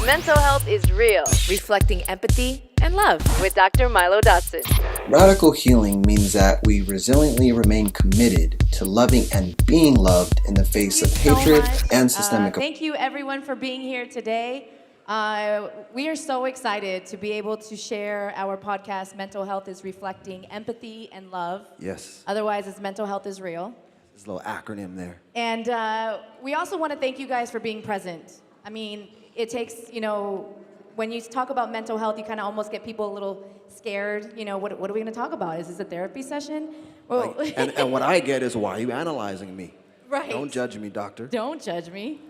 Mental health is real, reflecting empathy and love with Dr. Milo Dodson. Radical healing means that we resiliently remain committed to loving and being loved in the face of hatred and systemic. Thank you everyone for being here today. We are so excited to be able to share our podcast, Mental Health is Reflecting Empathy and Love. Yes. Otherwise, it's Mental Health is Real. There's a little acronym there. And we also want to thank you guys for being present. I mean, it takes, when you talk about mental health, you kind of almost get people a little scared. What are we going to talk about? Is this a therapy session? Well, And what I get is, why are you analyzing me? Right. Don't judge me, doctor. Don't judge me.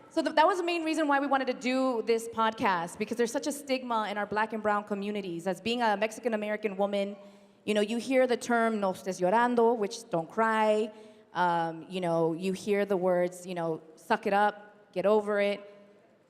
So that was the main reason why we wanted to do this podcast, because there's such a stigma in our Black and brown communities. As being a Mexican-American woman, you hear the term no estés llorando, which don't cry. You hear the words, suck it up, get over it.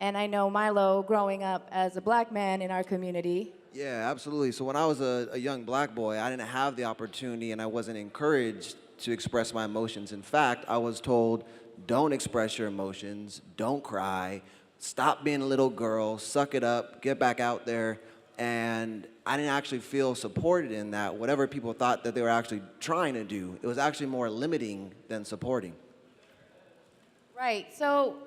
And I know Milo, growing up as a Black man in our community. Yeah, absolutely. So when I was a young Black boy, I didn't have the opportunity and I wasn't encouraged to express my emotions. In fact, I was told, don't express your emotions, don't cry, stop being a little girl, suck it up, get back out there. And I didn't actually feel supported in that. Whatever people thought that they were actually trying to do, it was actually more limiting than supporting. Right, so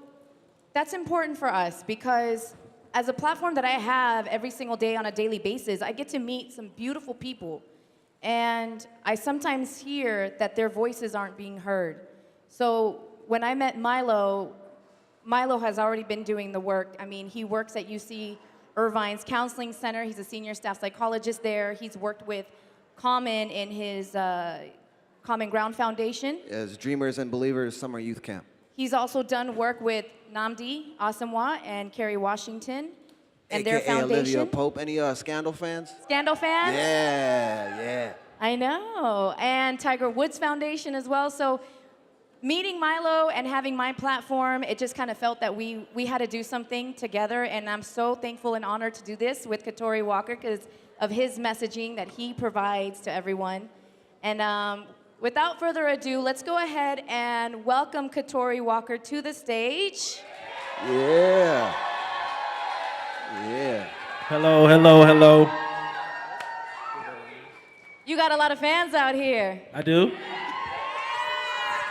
that's important for us because as a platform that I have every single day on a daily basis, I get to meet some beautiful people. And I sometimes hear that their voices aren't being heard. So when I met Milo, Milo has already been doing the work. I mean, he works at UC Irvine's Counseling Center. He's a senior staff psychologist there. He's worked with Common in his Common Ground Foundation. As Dreamers and Believers Summer Youth Camp. He's also done work with Nnamdi Asomugha and Kerry Washington and AKA their foundation. Olivia Pope. Any Scandal fans? Scandal fans? Yeah. I know. And Tiger Woods Foundation as well. So meeting Milo and having my platform, it just kind of felt that we had to do something together. And I'm so thankful and honored to do this with Katori Walker because of his messaging that he provides to everyone. And without further ado, let's go ahead and welcome Katori Walker to the stage. Yeah. Hello. You got a lot of fans out here. I do.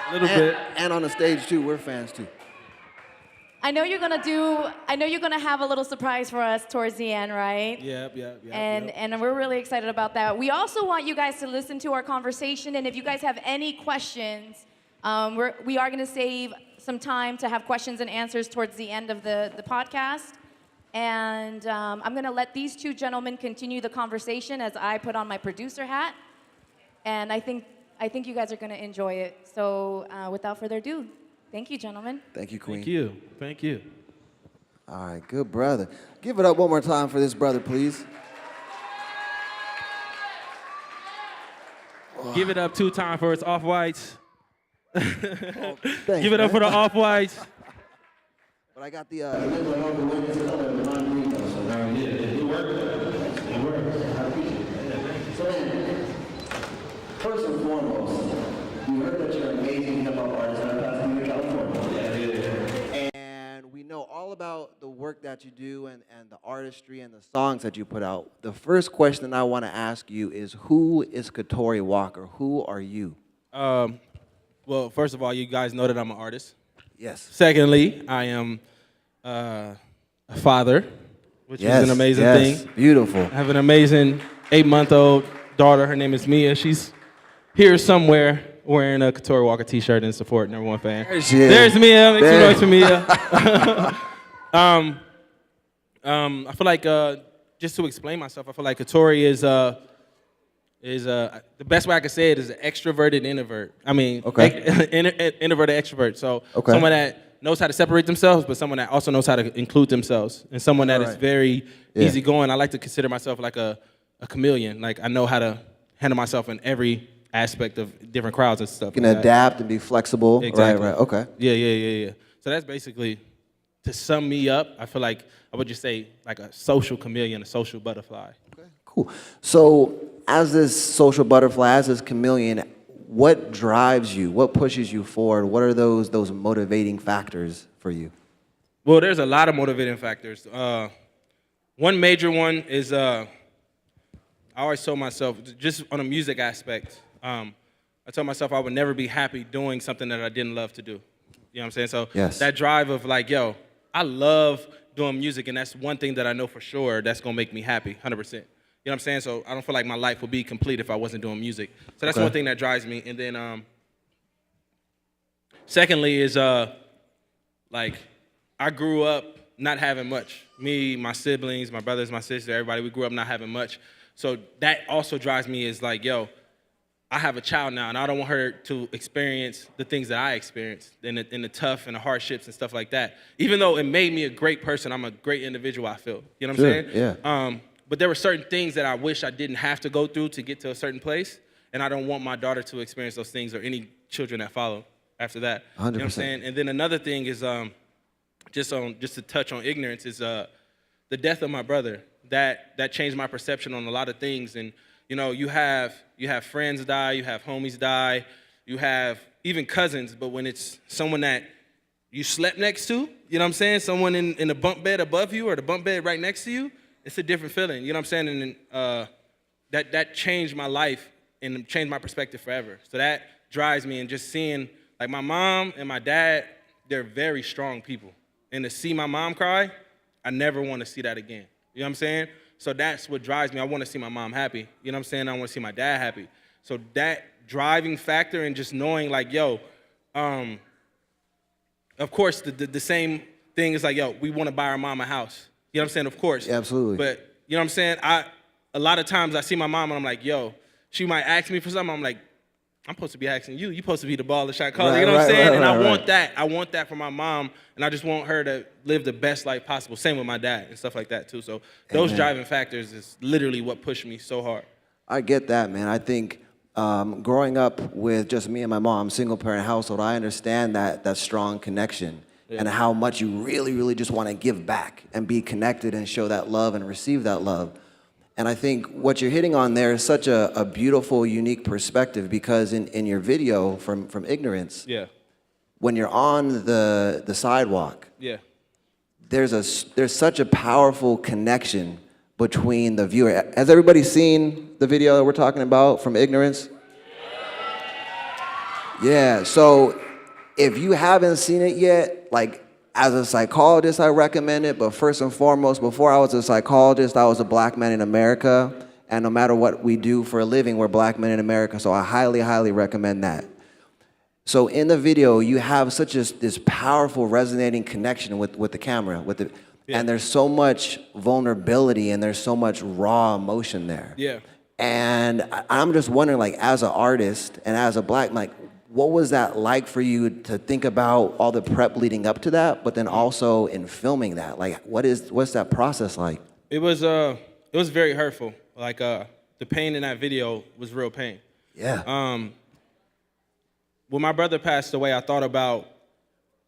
A little bit. And on the stage too, we're fans too. I know you're gonna have a little surprise for us towards the end, right? Yep. And we're really excited about that. We also want you guys to listen to our conversation, and if you guys have any questions, we are gonna save some time to have questions and answers towards the end of the podcast. And I'm gonna let these two gentlemen continue the conversation as I put on my producer hat. And I think you guys are gonna enjoy it. So without further ado, thank you, gentlemen. Thank you, Queen. Thank you. All right, good brother. Give it up one more time for this brother, please. Give it up 2 times for its Off-Whites. Thanks, Give it up for the Off-Whites. But I got the First and foremost, we heard that you're an amazing hip-hop artist in Pasadena, California. And we know all about the work that you do and the artistry and the songs that you put out. The first question I want to ask you is, who is Katori Walker? Who are you? Well, first of all, you guys know that I'm an artist. Yes. Secondly, I am a father, which is an amazing thing. Beautiful. I have an amazing 8-month-old daughter. Her name is Mia. She's here somewhere wearing a Katori Walker t-shirt and supporting her one fan. There's Mia. Make some noise for Mia. I feel like, just to explain myself, I feel like Katori is the best way I could say it is an extroverted introvert. I mean, introverted extrovert. So someone that knows how to separate themselves, but someone that also knows how to include themselves, and someone that is very easygoing. I like to consider myself like a chameleon. Like I know how to handle myself in every aspect of different crowds and stuff. You can adapt and be flexible. Exactly. Right. Okay. Yeah. So that's basically, to sum me up, I feel like I would just say like a social chameleon, a social butterfly. Okay, cool. So as this social butterfly, as this chameleon, what drives you? What pushes you forward? What are those motivating factors for you? Well, there's a lot of motivating factors. One major one is I always told myself, just on a music aspect, I told myself I would never be happy doing something that I didn't love to do. You know what I'm saying? So Yes. that drive of like, yo, I love doing music, and that's one thing that I know for sure that's gonna make me happy, 100%. You know what I'm saying? So I don't feel like my life would be complete if I wasn't doing music. So that's one thing that drives me. And then secondly is like I grew up not having much. Me, my siblings, my brothers, my sister, everybody, we grew up not having much. So that also drives me is like, yo, I have a child now, and I don't want her to experience the things that I experienced in the tough and the hardships and stuff like that. Even though it made me a great person, I'm a great individual, I feel. You know what I'm saying? Yeah. But there were certain things that I wish I didn't have to go through to get to a certain place, and I don't want my daughter to experience those things or any children that follow after that. 100%. You know what I'm saying? And then another thing is just to touch on ignorance is the death of my brother. That changed my perception on a lot of things. And you know, you have friends die, you have homies die, you have even cousins. But when it's someone that you slept next to, you know what I'm saying, someone in the bunk bed above you or the bunk bed right next to you, it's a different feeling. You know what I'm saying? And that changed my life and changed my perspective forever. So that drives me, and just seeing like my mom and my dad, they're very strong people. And to see my mom cry, I never want to see that again. You know what I'm saying? So that's what drives me. I want to see my mom happy. You know what I'm saying? I want to see my dad happy. So that driving factor, and just knowing like, yo, of course, the same thing is like, yo, we want to buy our mom a house. You know what I'm saying? Of course. Yeah, absolutely. But you know what I'm saying? A lot of times I see my mom and I'm like, yo, she might ask me for something. I'm like, I'm supposed to be asking you. You're supposed to be the baller shot caller. Right, you know what I'm saying? And I want right. that. I want that for my mom, and I just want her to live the best life possible. Same with my dad and stuff like that too. So those driving factors is literally what pushed me so hard. I get that, man. I think growing up with just me and my mom, single parent household, I understand that strong connection and how much you really, really just want to give back and be connected and show that love and receive that love. And I think what you're hitting on there is such a beautiful, unique perspective, because in your video from Ignorance, when you're on the sidewalk, there's such a powerful connection between the viewer. Has everybody seen the video that we're talking about from Ignorance? Yeah, so if you haven't seen it yet, like, as a psychologist, I recommend it, but first and foremost, before I was a psychologist, I was a black man in America, and no matter what we do for a living, we're black men in America, so I highly, highly recommend that. So in the video, you have such this powerful, resonating connection with the camera, and there's so much vulnerability, and there's so much raw emotion there. Yeah. And I'm just wondering, like, as an artist and as a black, like, what was that like for you to think about all the prep leading up to that, but then also in filming that? Like, what's that process like? It was very hurtful. Like the pain in that video was real pain. Yeah. When my brother passed away, I thought about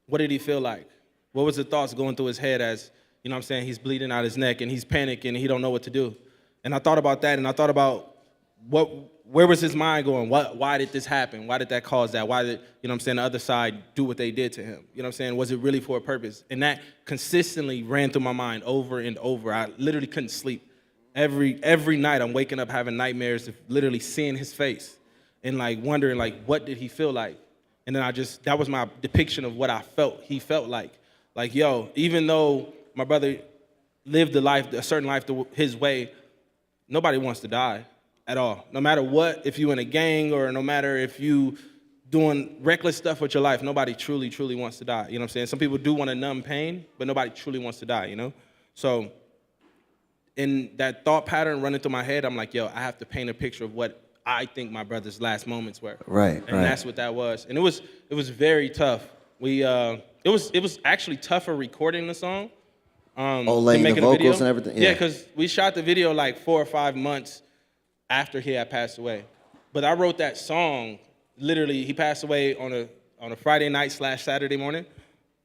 what did he feel like? What was the thoughts going through his head as, you know what I'm saying, he's bleeding out his neck and he's panicking and he don't know what to do. And I thought about that, and I thought about where was his mind going? Why did this happen? Why did that cause that? Why did, you know what I'm saying, the other side do what they did to him? You know what I'm saying? Was it really for a purpose? And that consistently ran through my mind over and over. I literally couldn't sleep. Every night I'm waking up having nightmares of literally seeing his face and like wondering like, what did he feel like? And then that was my depiction of what he felt like. Like, yo, even though my brother lived a certain life his way, nobody wants to die. At all. No matter what, if you in a gang or no matter if you doing reckless stuff with your life, nobody truly, truly wants to die. You know what I'm saying? Some people do want to numb pain, but nobody truly wants to die, you know? So in that thought pattern running through my head, I'm like, yo, I have to paint a picture of what I think my brother's last moments were. Right. And that's what that was. And it was very tough. It was actually tougher recording the song. Laying the vocals and everything? Yeah, because we shot the video like 4 or 5 months after he had passed away. But I wrote that song, literally, he passed away on a Friday night / Saturday morning.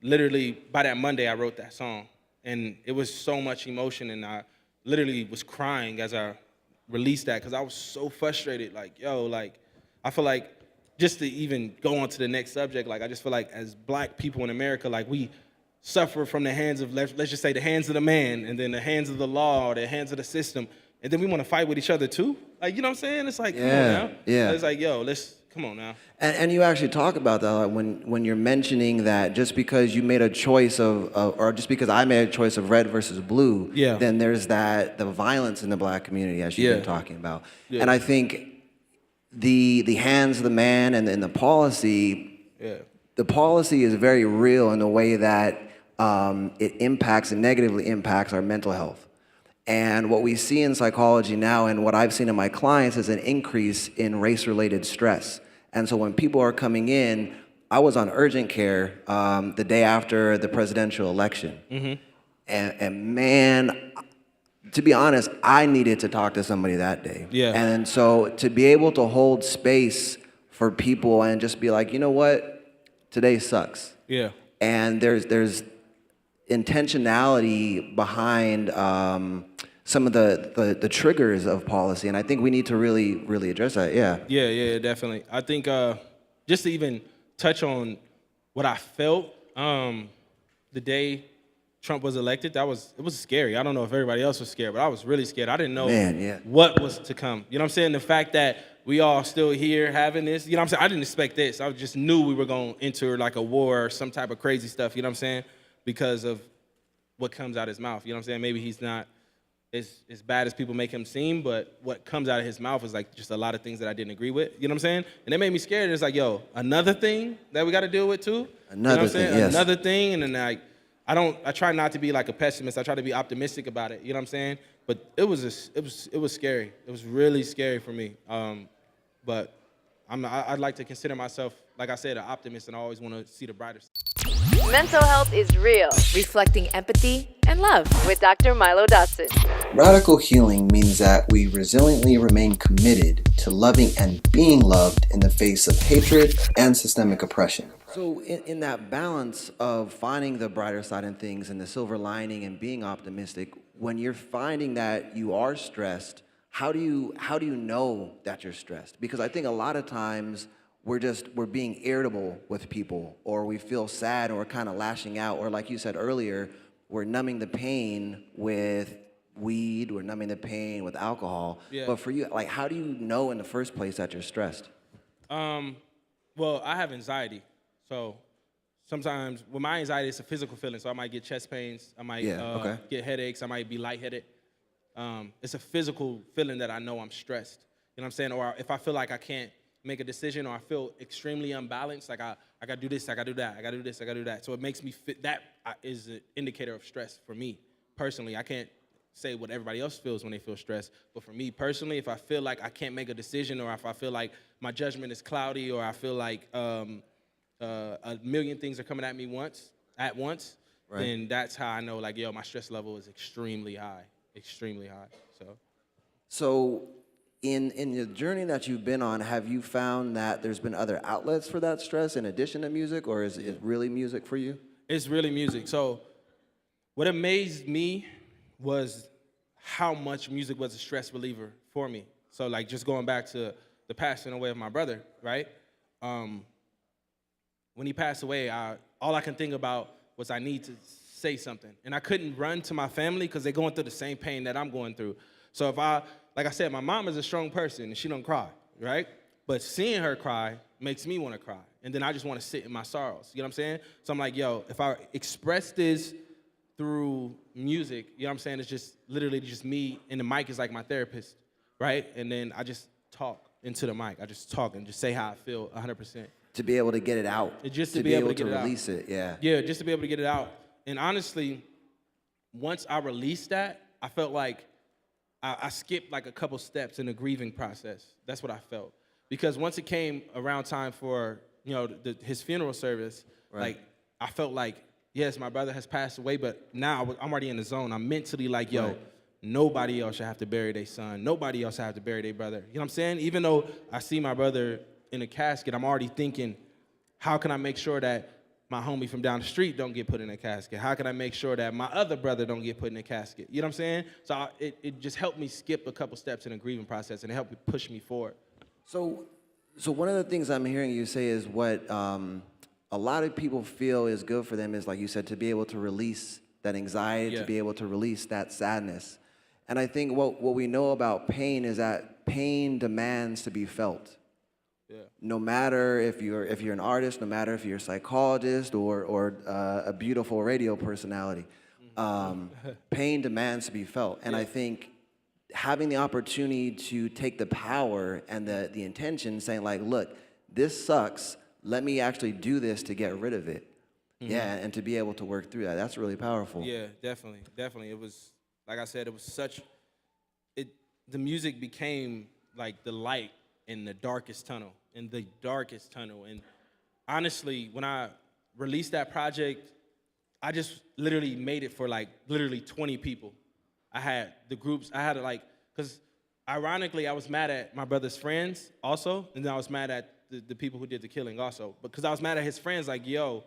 Literally, by that Monday, I wrote that song. And it was so much emotion, and I literally was crying as I released that, because I was so frustrated. Like, yo, like, I feel like, just to even go on to the next subject, like, I just feel like as black people in America, like, we suffer from the hands of, let's just say, the hands of the man, and then the hands of the law, or the hands of the system, and then we want to fight with each other too? Like, you know what I'm saying? It's like, come on now. Yeah. It's like, yo, come on now. And you actually talk about that like, when you're mentioning that just because you made a choice or just because I made a choice of red versus blue, Yeah. then there's the violence in the black community, as you've been talking about. Yeah. And I think the hands of the man and the policy, the policy is very real in the way that it impacts and negatively impacts our mental health. And what we see in psychology now, and what I've seen in my clients, is an increase in race-related stress. And so when people are coming in, I was on urgent care the day after the presidential election. Mm-hmm. And man, to be honest, I needed to talk to somebody that day. Yeah. And so to be able to hold space for people and just be like, you know what, today sucks. Yeah. And there's intentionality behind some of the triggers of policy, and I think we need to really address that. Yeah, definitely. I think just to even touch on what I felt the day Trump was elected, it was scary. I don't know if everybody else was scared, but I was really scared. I didn't know what was to come. You know what I'm saying? The fact that we all still here having this, you know what I'm saying? I didn't expect this. I just knew we were going to enter like a war or some type of crazy stuff, you know what I'm saying? Because of what comes out his mouth, you know what I'm saying? Maybe he's not as bad as people make him seem, but what comes out of his mouth is like just a lot of things that I didn't agree with, you know what I'm saying? And it made me scared. It's like, yo, another thing that we got to deal with too? Another thing, yes. Another thing, and then like, I try not to be like a pessimist. I try to be optimistic about it, you know what I'm saying? But it was scary. It was really scary for me. But I'd like to consider myself, like I said, an optimist, and I always want to see the brighter side. Mental health is real, reflecting empathy and love with Dr. Milo Dodson. Radical healing means that we resiliently remain committed to loving and being loved in the face of hatred and systemic oppression. So in that balance of finding the brighter side in things and the silver lining and being optimistic, when you're finding that you are stressed, how do you know that you're stressed? Because I think a lot of times we're being irritable with people, or we feel sad, or we're kind of lashing out, or like you said earlier, we're numbing the pain with weed, we're numbing the pain with alcohol. Yeah. But for you, like, how do you know in the first place that you're stressed? Well, I have anxiety, so sometimes with my anxiety, it's a physical feeling. So I might get chest pains, I might get headaches, I might be lightheaded. It's a physical feeling that I know I'm stressed. You know what I'm saying? Or if I feel like I can't make a decision, or I feel extremely unbalanced, like I gotta do this, I gotta do that, I gotta do this, I gotta do that. So it makes me that is an indicator of stress for me personally. I can't say what everybody else feels when they feel stressed, but for me personally, if I feel like I can't make a decision, or if I feel like my judgment is cloudy, or I feel like a million things are coming at me at once, then that's how I know, like, yo, my stress level is extremely high. So in the journey that you've been on, have you found that there's been other outlets for that stress in addition to music, or is it really music for you? It's really music. So what amazed me was how much music was a stress reliever for me. So like just going back to the passing away of my brother, right? When he passed away, all I can think about was I need to say something. And I couldn't run to my family because they're going through the same pain that I'm going through. So like I said, my mom is a strong person and she don't cry, right? But seeing her cry makes me want to cry. And then I just want to sit in my sorrows, you know what I'm saying? So I'm like, yo, if I express this through music, you know what I'm saying? It's just literally just me, and the mic is like my therapist, right? And then I just talk into the mic. I just talk and just say how I feel 100%. To be able to get it out. Just to be able to release it, yeah. Yeah, just to be able to get it out. And honestly, once I released that, I felt like I skipped like a couple steps in the grieving process. That's what I felt. Because once it came around time for, his funeral service, like, I felt like, yes, my brother has passed away, but now I'm already in the zone. I'm mentally like, yo, nobody else should have to bury their son. Nobody else should have to bury their brother. You know what I'm saying? Even though I see my brother in a casket, I'm already thinking, how can I make sure that my homie from down the street don't get put in a casket? How can I make sure that my other brother don't get put in a casket? You know what I'm saying? So it just helped me skip a couple steps in the grieving process, and it helped me push me forward. So one of the things I'm hearing you say is what a a lot of people feel is good for them is, like you said, to be able to release that anxiety, to be able to release that sadness. And I think what we know about pain is that pain demands to be felt. Yeah. No matter if you're an artist, no matter if you're a psychologist or a beautiful radio personality, pain demands to be felt. And I think having the opportunity to take the power and the intention, saying like, look, this sucks. Let me actually do this to get rid of it. Yeah, and to be able to work through that, that's really powerful. Yeah, definitely. It was, like I said, it was the music became like the light in the darkest tunnel, And honestly, when I released that project, I just literally made it for like literally 20 people. I had the groups, because ironically, I was mad at my brother's friends also, and then I was mad at the people who did the killing also. Because I was mad at his friends, like, yo,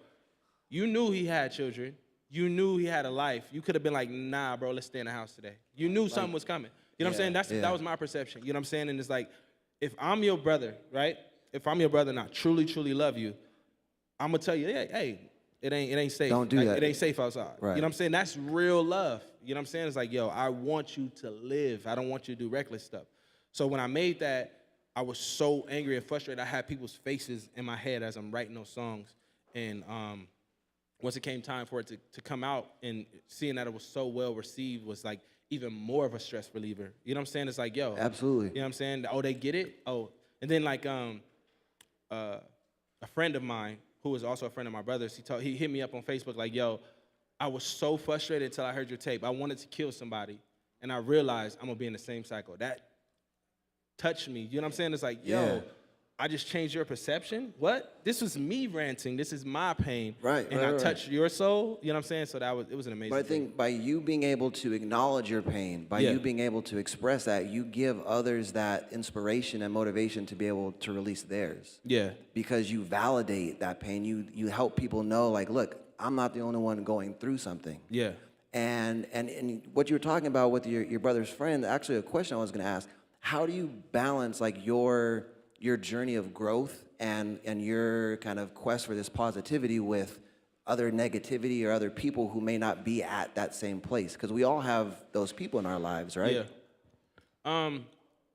you knew he had children. You knew he had a life. You could have been like, nah, bro, let's stay in the house today. You knew something was coming. You know what I'm saying? That was my perception. You know what I'm saying? And it's like, if I'm your brother, right? If I'm your brother and I truly, truly love you, I'm gonna tell you, hey, it ain't safe. Don't do that. It ain't safe outside. Right. You know what I'm saying? That's real love. You know what I'm saying? It's like, yo, I want you to live. I don't want you to do reckless stuff. So when I made that, I was so angry and frustrated. I had people's faces in my head as I'm writing those songs. And once it came time for it to come out, and seeing that it was so well received was like even more of a stress reliever. You know what I'm saying? It's like, yo. Absolutely. You know what I'm saying? Oh, they get it? Oh. And then like a friend of mine, who was also a friend of my brother's, he hit me up on Facebook like, yo, I was so frustrated until I heard your tape. I wanted to kill somebody, and I realized I'm gonna be in the same cycle. That touched me. You know what I'm saying? It's like, yo, I just changed your perception? What? This was me ranting. This is my pain. Right. And I touched your soul. You know what I'm saying? So it was an amazing But I think by you being able to acknowledge your pain, by you being able to express that, you give others that inspiration and motivation to be able to release theirs. Yeah. Because you validate that pain. You help people know, like, look, I'm not the only one going through something. Yeah. And what you were talking about with your brother's friend, actually a question I was going to ask, how do you balance like your journey of growth and your kind of quest for this positivity with other negativity or other people who may not be at that same place? Because we all have those people in our lives, right? Yeah.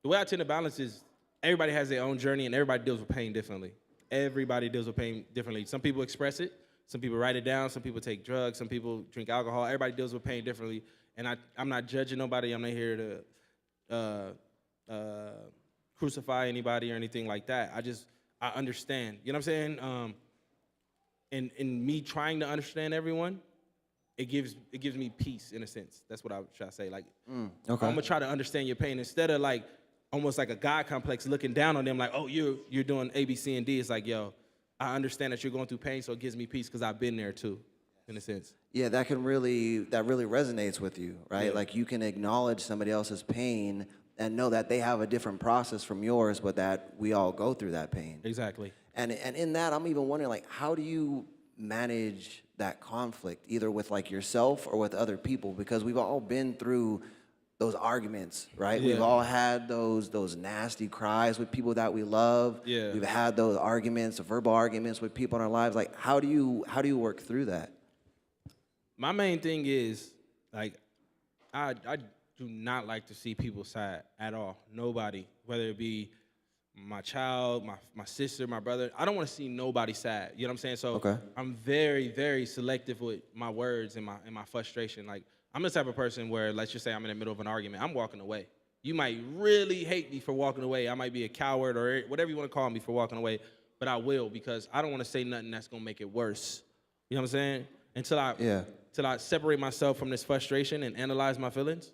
The way I tend to balance is everybody has their own journey and everybody deals with pain differently. Everybody deals with pain differently. Some people express it. Some people write it down. Some people take drugs. Some people drink alcohol. Everybody deals with pain differently. And I'm not judging nobody. I'm not here to crucify anybody or anything like that. I understand. You know what I'm saying? In me trying to understand everyone, it gives me peace in a sense. That's what I try to say. Like, Okay. I'm gonna try to understand your pain instead of like almost like a God complex looking down on them. Like, oh, you're doing A, B, C, and D. It's like, yo, I understand that you're going through pain, so it gives me peace because I've been there too, in a sense. Yeah, that really resonates with you, right? Yeah. Like you can acknowledge somebody else's pain and know that they have a different process from yours, but that we all go through that pain. Exactly. And in that, I'm even wondering, like, how do you manage that conflict, either with like yourself or with other people? Because we've all been through those arguments, right? Yeah. We've all had those nasty cries with people that we love. Yeah. We've had those arguments, verbal arguments with people in our lives. Like, how do you work through that? My main thing is, like, I do not like to see people sad at all. Nobody, whether it be my child, my sister, my brother. I don't want to see nobody sad. You know what I'm saying? So Okay. I'm very, very selective with my words and my frustration. Like, I'm the type of person where, let's just say I'm in the middle of an argument, I'm walking away. You might really hate me for walking away. I might be a coward or whatever you want to call me for walking away, but I will because I don't want to say nothing that's going to make it worse. You know what I'm saying? Until I separate myself from this frustration and analyze my feelings,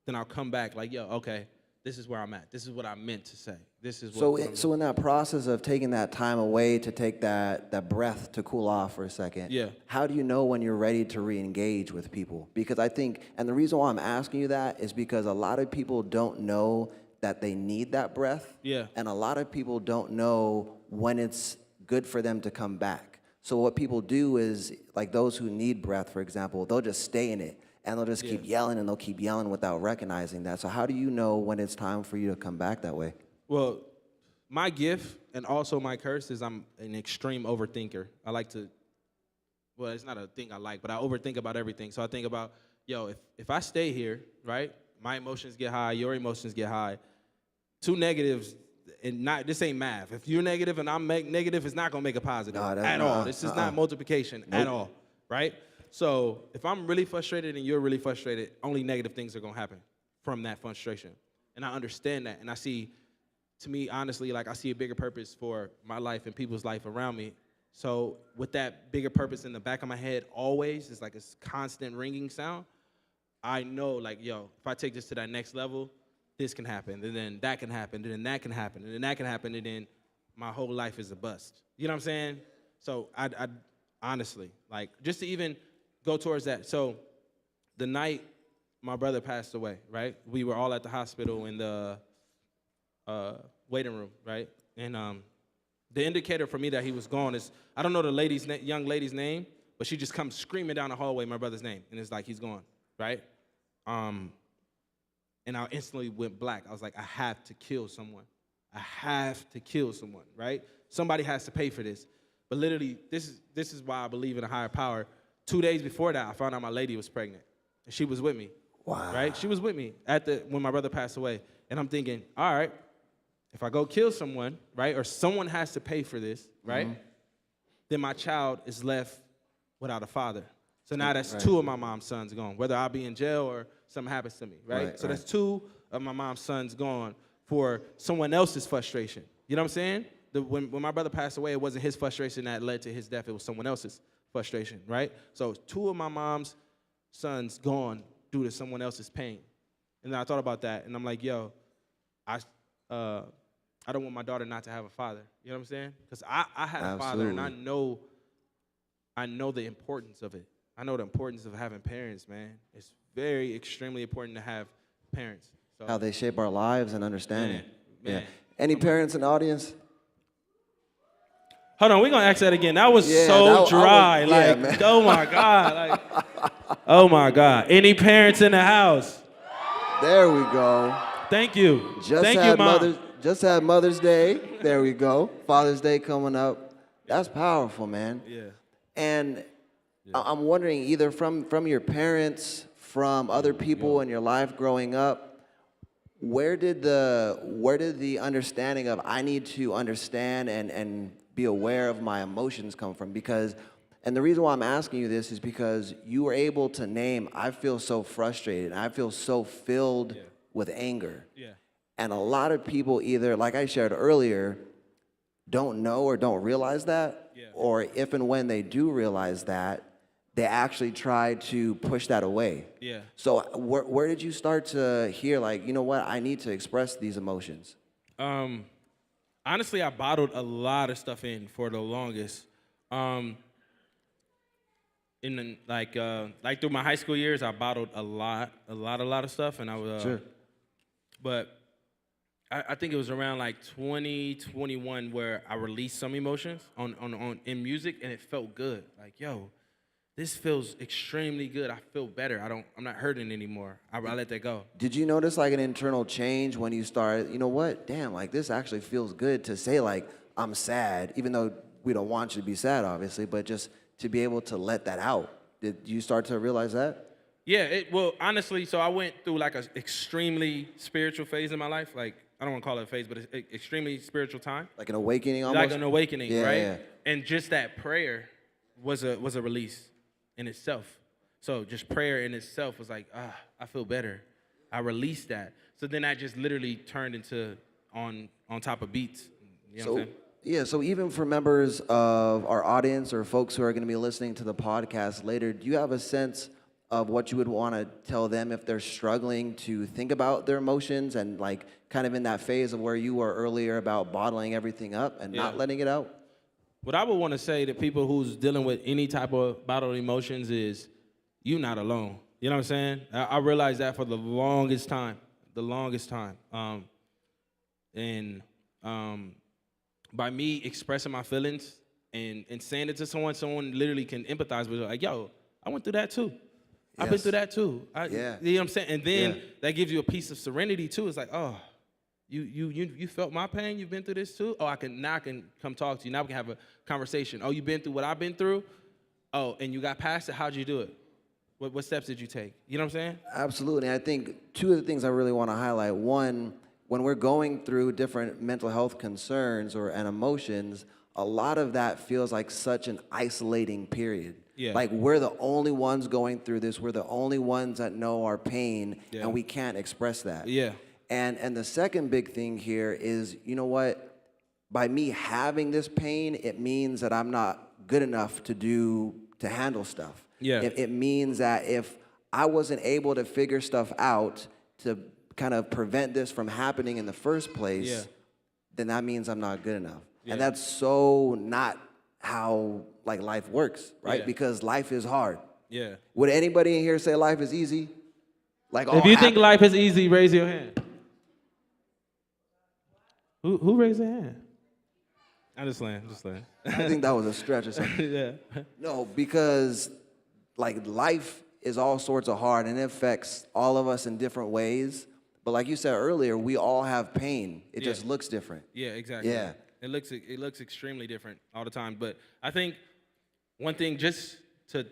then I'll come back like, yo, okay, this is where I'm at. This is what I meant to say. This is what So in that process of taking that time away to take that breath to cool off for a second, how do you know when you're ready to re-engage with people? Because I think, and the reason why I'm asking you that is because a lot of people don't know that they need that breath. Yeah. And a lot of people don't know when it's good for them to come back. So what people do is, like those who need breath, for example, they'll just stay in it. And they'll just keep yelling, and they'll keep yelling without recognizing that. So how do you know when it's time for you to come back that way? Well, my gift and also my curse is I'm an extreme overthinker. I like to, well, it's not a thing I like, but I overthink about everything. So I think about, yo, if I stay here, right, my emotions get high, your emotions get high. Two negatives, and not, this ain't math. If you're negative and I'm negative, it's not gonna make a positive at all. This is not multiplication at all, right? So if I'm really frustrated and you're really frustrated, only negative things are gonna happen from that frustration. And I understand that, and I see, to me, honestly, like I see a bigger purpose for my life and people's life around me. So with that bigger purpose in the back of my head always, it's like a constant ringing sound, I know, like, yo, if I take this to that next level, this can happen, and then that can happen, and then that can happen, and then that can happen, and then my whole life is a bust. You know what I'm saying? So I honestly, like, just to even go towards that. So the night my brother passed away, right? We were all at the hospital in the waiting room, right? And the indicator for me that he was gone is, I don't know the young lady's name, but she just comes screaming down the hallway my brother's name, and it's like he's gone, right? And I instantly went black. I was like, I have to kill someone. I have to kill someone, right? Somebody has to pay for this. But literally, this is why I believe in a higher power. 2 days before that, I found out my lady was pregnant, and she was with me. Wow. Right? She was with me when my brother passed away. And I'm thinking, all right, if I go kill someone, right, or someone has to pay for this, right, then my child is left without a father. So now that's two of my mom's sons gone, whether I'll be in jail or something happens to me, right? So that's two of my mom's sons gone for someone else's frustration. You know what I'm saying? When my brother passed away, it wasn't his frustration that led to his death. It was someone else's frustration, right? So two of my mom's sons gone due to someone else's pain. And then I thought about that, and I'm like, yo, I don't want my daughter not to have a father. You know what I'm saying? Because I had a father, and I know the importance of it. I know the importance of having parents, man. It's very, extremely important to have parents. So, how they shape our lives and understanding. Man. Any parents in the audience? Hold on, we're going to ask that again. That was so dry. Oh, my God. Oh, my God. Any parents in the house? There we go. Thank you. Thank you, Mom. Just had Mother's Day. There we go. Father's Day coming up. That's powerful, man. Yeah. And I'm wondering, either from your parents, from other people in your life growing up, where did the understanding of I need to understand and be aware of my emotions come from? Because, and the reason why I'm asking you this is because you were able to name, I feel so frustrated, I feel so filled with anger. Yeah. And a lot of people either, like I shared earlier, don't know or don't realize that, or if and when they do realize that, they actually try to push that away. Yeah. So where did you start to hear, like, you know what, I need to express these emotions? Honestly, I bottled a lot of stuff in for the longest. Like through my high school years, I bottled a lot of stuff, and I was. Sure. But I think it was around like 2021 where I released some emotions in music, and it felt good. Like, yo, this feels extremely good. I feel better. I'm not hurting anymore. I let that go. Did you notice like an internal change when you started, you know what, damn, like this actually feels good to say, like, I'm sad, even though we don't want you to be sad, obviously, but just to be able to let that out. Did you start to realize that? Yeah, well, honestly, so I went through like an extremely spiritual phase in my life. Like, I don't want to call it a phase, but it's an extremely spiritual time. Like an awakening almost? Like an awakening, right? Yeah. And just that prayer was a release in itself. So just prayer in itself was like, I feel better. I released that. So then that just literally turned into on top of beats. You know what I'm saying? Yeah, so even for members of our audience or folks who are going to be listening to the podcast later, do you have a sense of what you would want to tell them if they're struggling to think about their emotions and like kind of in that phase of where you were earlier about bottling everything up and not letting it out? What I would want to say to people who's dealing with any type of bottled emotions is you're not alone. You know what I'm saying? I realized that for the longest time. By me expressing my feelings and saying it to someone literally can empathize with it. Like, yo, I went through that too. I've been through that too. You know what I'm saying? And then that gives you a piece of serenity too. It's like, oh, You felt my pain. You've been through this too. Oh, I can come talk to you. Now we can have a conversation. Oh, you've been through what I've been through. Oh, and you got past it. How'd you do it? What steps did you take? You know what I'm saying? Absolutely. I think two of the things I really want to highlight. One, when we're going through different mental health concerns and emotions, a lot of that feels like such an isolating period. Yeah. Like we're the only ones going through this. We're the only ones that know our pain, and we can't express that. Yeah. And the second big thing here is, you know what? By me having this pain, it means that I'm not good enough to handle stuff. Yeah. It means that if I wasn't able to figure stuff out to kind of prevent this from happening in the first place, then that means I'm not good enough. Yeah. And that's so not how like life works, right? Yeah. Because life is hard. Yeah. Would anybody in here say life is easy? Like If you think life is easy, raise your hand. Who raised their hand? I'm just playing. I think that was a stretch or something. Yeah. No, because like life is all sorts of hard and it affects all of us in different ways. But like you said earlier, we all have pain. It just looks different. Yeah, exactly. Yeah. It looks extremely different all the time. But I think one thing, just to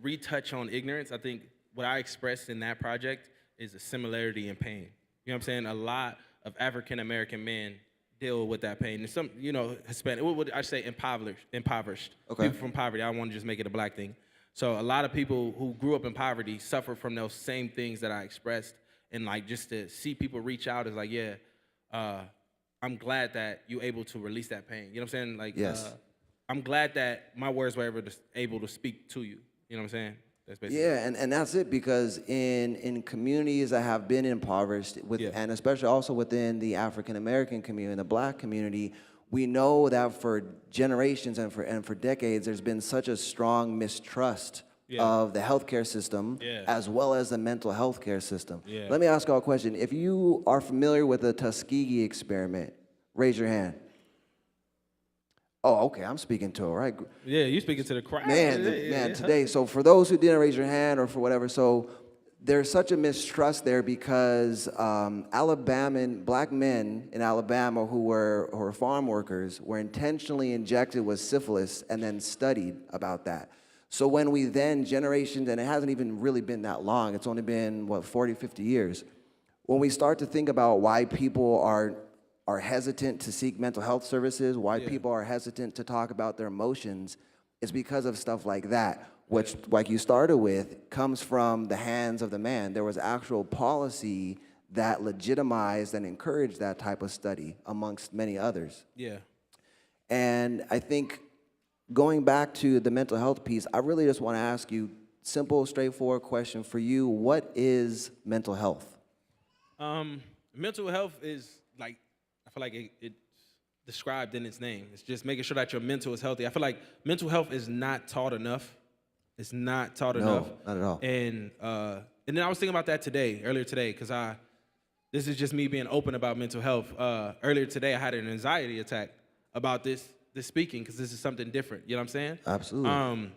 retouch on ignorance, I think what I expressed in that project is a similarity in pain. You know what I'm saying? A lot of African American men deal with that pain. And some, Hispanic, what would I say, impoverished. Okay. People from poverty. I don't want to just make it a black thing. So a lot of people who grew up in poverty suffer from those same things that I expressed. And like just to see people reach out is like, I'm glad that you're able to release that pain. You know what I'm saying? Like, yes. I'm glad that my words were able to speak to you. You know what I'm saying? That's basically and that's it, because in communities that have been impoverished, and especially also within the African American community, the black community, we know that for generations and for decades, there's been such a strong mistrust of the healthcare system as well as the mental health care system. Yeah. Let me ask y'all a question. If you are familiar with the Tuskegee experiment, raise your hand. Oh, okay, I'm speaking to it, right? Yeah, you speaking to the crowd. Man, today, so for those who didn't raise your hand or for whatever, so there's such a mistrust there because black men in Alabama who were farm workers were intentionally injected with syphilis and then studied about that. So when we then, generations, and it hasn't even really been that long, it's only been, 40, 50 years, when we start to think about why people are hesitant to seek mental health services, why people are hesitant to talk about their emotions, is because of stuff like that, which, like you started with, comes from the hands of the man. There was actual policy that legitimized and encouraged that type of study, amongst many others. Yeah. And I think going back to the mental health piece, I really just want to ask you, simple, straightforward question for you, what is mental health? Mental health is like, I feel like it's described in its name. It's just making sure that your mental is healthy. I feel like mental health is not taught enough. It's not taught enough. No, not at all. And then I was thinking about that earlier today, because this is just me being open about mental health. Earlier today, I had an anxiety attack about this speaking, because this is something different. You know what I'm saying? Absolutely.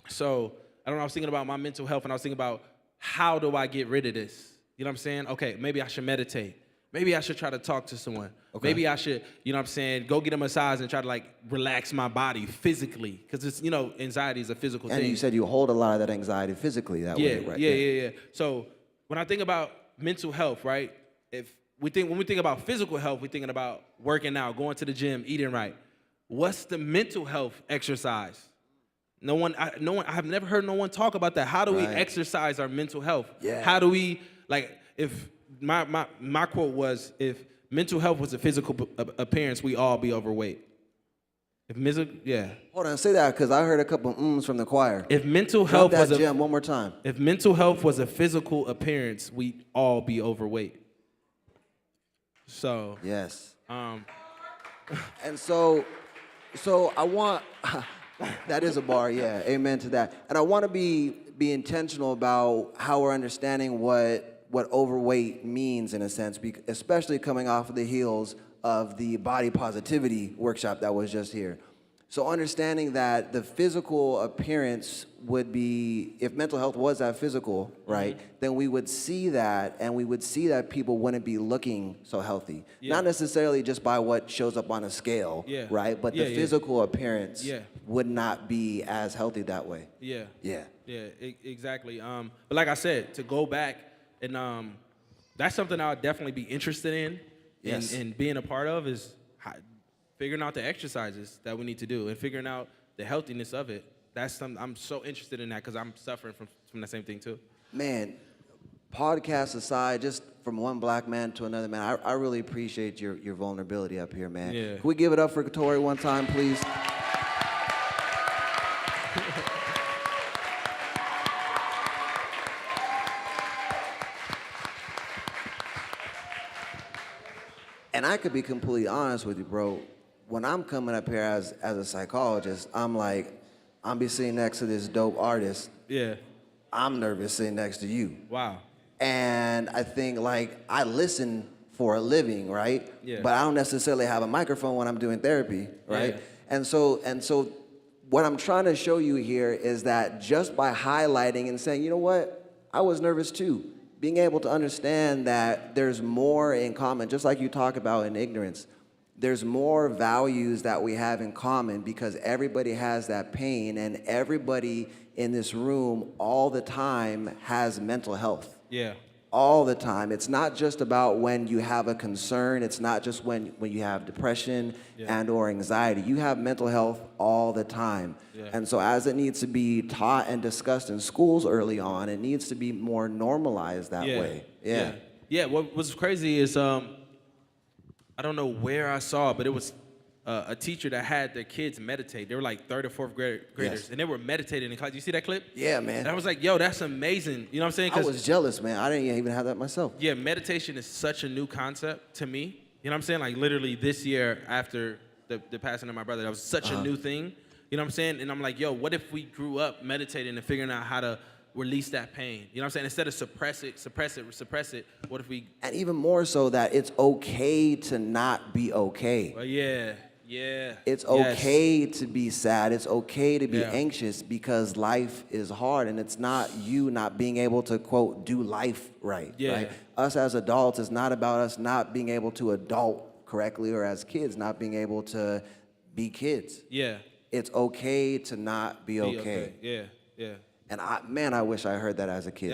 So I don't know. I was thinking about my mental health, and I was thinking about, how do I get rid of this? You know what I'm saying? Okay, maybe I should meditate. Maybe I should try to talk to someone. Okay. Maybe I should, you know what I'm saying, go get a massage and try to like relax my body physically. Because it's, anxiety is a physical thing. And you said you hold a lot of that anxiety physically that way, right? Yeah. So when I think about mental health, right, when we think about physical health, we're thinking about working out, going to the gym, eating right. What's the mental health exercise? I have never heard no one talk about that. How do we exercise our mental health? Yeah. How do we, if my quote was, if mental health was a physical appearance, we all be overweight. Hold on, say that, because I heard a couple ums from the choir. If mental health was one more time. If mental health was a physical appearance, we'd all be overweight. So yes. And so I want that is a bar, yeah. Amen to that. And I want to be intentional about how we're understanding what overweight means, in a sense, especially coming off of the heels of the body positivity workshop that was just here. So understanding that the physical appearance would be, if mental health was that physical, right, then we would see that, and we would see that people wouldn't be looking so healthy. Not necessarily just by what shows up on a scale, right, but the physical appearance would not be as healthy that way. Yeah. Exactly. But like I said, to go back and that's something I would definitely be interested in, and being a part of is figuring out the exercises that we need to do and figuring out the healthiness of it. That's something I'm so interested in that because I'm suffering from the same thing too. Man, podcast aside, just from one black man to another man, I really appreciate your vulnerability up here, man. Yeah. Can we give it up for Katori one time, please? And I could be completely honest with you, bro. When I'm coming up here as a psychologist, I'm like, I'm be sitting next to this dope artist. Yeah. I'm nervous sitting next to you. Wow. And I think, like, I listen for a living, right? Yeah. But I don't necessarily have a microphone when I'm doing therapy, right? Yeah. And so what I'm trying to show you here is that just by highlighting and saying, you know what, I was nervous too. Being able to understand that there's more in common, just like you talk about in ignorance, there's more values that we have in common because everybody has that pain, and everybody in this room all the time has mental health. Yeah. All the time. It's not just about when you have a concern. It's not just when you have depression and or anxiety. You have mental health all the time. Yeah. And so as it needs to be taught and discussed in schools early on, it needs to be more normalized that way. Yeah, what was crazy is, I don't know where I saw it, but it was a teacher that had their kids meditate. They were like third or fourth graders, and they were meditating in class. You see that clip? Yeah, man. And I was like, yo, that's amazing. You know what I'm saying? I was jealous, man. I didn't even have that myself. Yeah, meditation is such a new concept to me. You know what I'm saying? Like literally this year after the passing of my brother, that was such a new thing. You know what I'm saying? And I'm like, yo, what if we grew up meditating and figuring out how to release that pain? You know what I'm saying? Instead of suppress it, what if we... And even more so that it's okay to not be okay. Well, yeah. It's okay to be sad. It's okay to be anxious because life is hard, and it's not you not being able to, quote, do life right. Us as adults, it's not about us not being able to adult correctly, or as kids not being able to be kids. It's okay to not be okay. Yeah. And I wish I heard that as a kid.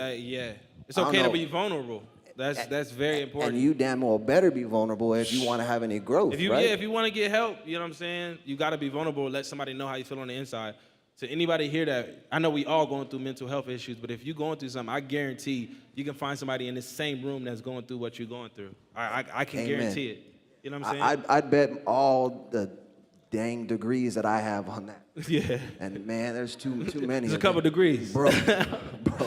It's okay to be vulnerable. That's very important. And you damn well better be vulnerable if you want to have any growth, right? If you want to get help, you know what I'm saying? You got to be vulnerable. Let somebody know how you feel on the inside. To anybody here that, I know we all going through mental health issues, but if you're going through something, I guarantee you can find somebody in the same room that's going through what you're going through. I can guarantee it. You know what I'm saying? I'd bet all the dang degrees that I have on that. Yeah. And man, there's too many. There's a couple degrees. Bro,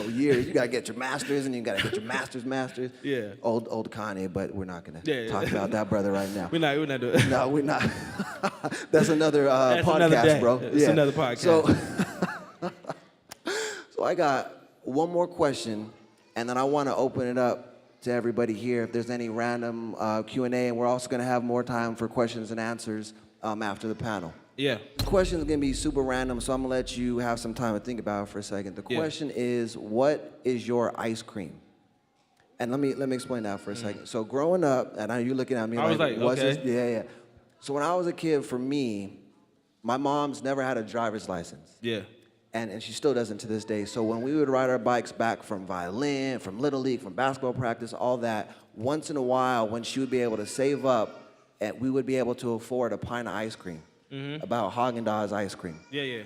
years. You gotta get your master's, and you gotta get your master's. Yeah. Old Kanye, but we're not gonna talk about that brother right now. We're not doing it. No, we're not. That's another podcast, another bro. It's another podcast. So I got one more question, and then I want to open it up to everybody here. If there's any random Q&A, and we're also gonna have more time for questions and answers after the panel. Yeah. The question is going to be super random, so I'm going to let you have some time to think about it for a second. The question is, what is your ice cream? And let me explain that for a second. So growing up, and I know you're looking at me I was like, what's okay. this? Yeah. So when I was a kid, for me, my mom's never had a driver's license. Yeah. And she still doesn't to this day. So when we would ride our bikes back from violin, from Little League, from basketball practice, all that, once in a while, when she would be able to save up, and we would be able to afford a pint of ice cream, about Haagen-Dazs ice cream. Yeah.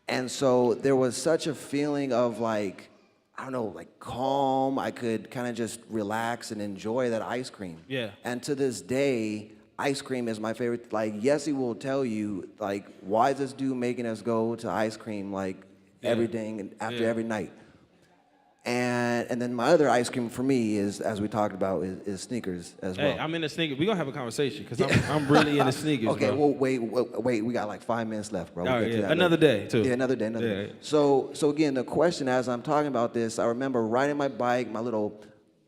And so there was such a feeling of like, I don't know, like calm. I could kind of just relax and enjoy that ice cream. Yeah. And to this day, ice cream is my favorite. Like, Yesi will tell you, like, why is this dude making us go to ice cream, like, every day and after every night? And then my other ice cream for me is, as we talked about, is sneakers as well. Hey, I'm in the sneakers. We're going to have a conversation because I'm really in the sneakers, Okay, bro. well, wait. We got like 5 minutes left, bro. Oh, We'll get to that another later. day, too. Yeah, another day. So again, the question as I'm talking about this, I remember riding my bike, my little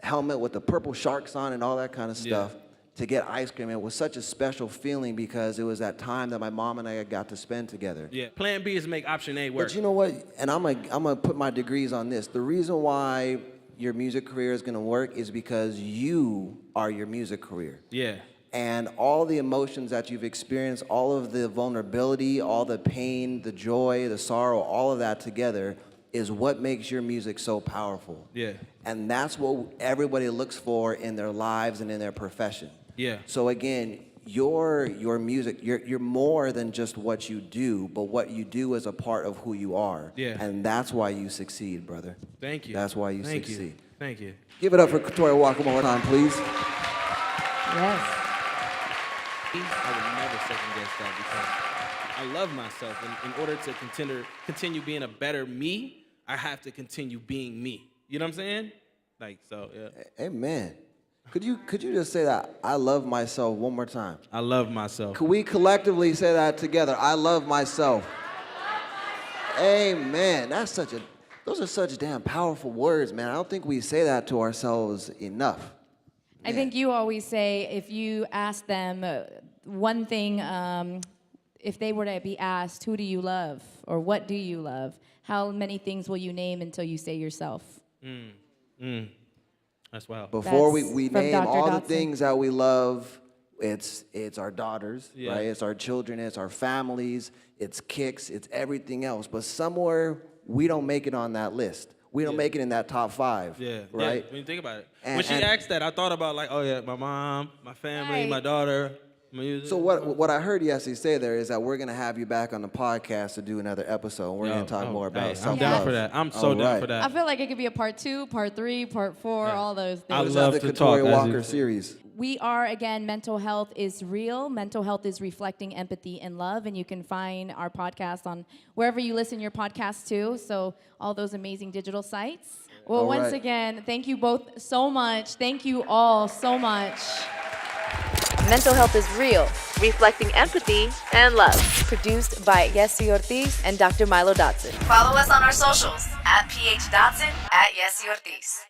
helmet with the purple sharks on and all that kind of stuff, to get ice cream. It was such a special feeling because it was that time that my mom and I got to spend together. Yeah. Plan B is make option A work. But you know what? And I'm gonna put my degrees on this. The reason why your music career is gonna work is because you are your music career. Yeah. And all the emotions that you've experienced, all of the vulnerability, all the pain, the joy, the sorrow, all of that together is what makes your music so powerful. Yeah. And that's what everybody looks for in their lives and in their profession. Yeah. So again, your music, you're more than just what you do, but what you do is a part of who you are. Yeah. And that's why you succeed, brother. Thank you. That's why you Thank succeed. Thank you. Give it up for Katori Walker one more time, please. Yes. I would never second guess that because I love myself. And in order to continue being a better me, I have to continue being me. You know what I'm saying? Like, so, yeah. Amen. Could you just say that? I love myself one more time. I love myself. Could we collectively say that together? I love myself. Amen. Those are such damn powerful words, man. I don't think we say that to ourselves enough. I think you always say, if you ask them one thing, if they were to be asked, who do you love? Or what do you love? How many things will you name until you say yourself? That's wild. Before That's we from name Dr. all the Dodson. things that we love, it's our daughters, Yeah. right? It's our children, it's our families, it's kicks, it's everything else. But somewhere we don't make it on that list. We don't make it in that top 5, Yeah. right? Yeah, when you think about it. And- when she and- asked that, I thought about like, oh yeah, my mom, my family, Right. my daughter, my music. So what I heard Yesi say there is that we're gonna have you back on the podcast to do another episode. And we're gonna talk more about hey, I'm self-love. down for that. I'm so All down right. for I that. feel like it could be a part 2, part 3, part 4, all those things. I Is love that the to talk, Katori as Walker you- series? We are, again, Mental Health is Real. Mental Health is Reflecting Empathy and Love. And you can find our podcast on wherever you listen your podcasts to. So all those amazing digital sites. Well, All once right. again, thank you both so much. Thank you all so much. Mental Health is Real, Reflecting Empathy and Love. Produced by Yesi Ortiz and Dr. Milo Dodson. Follow us on our socials at PH Dodson at Yesi Ortiz.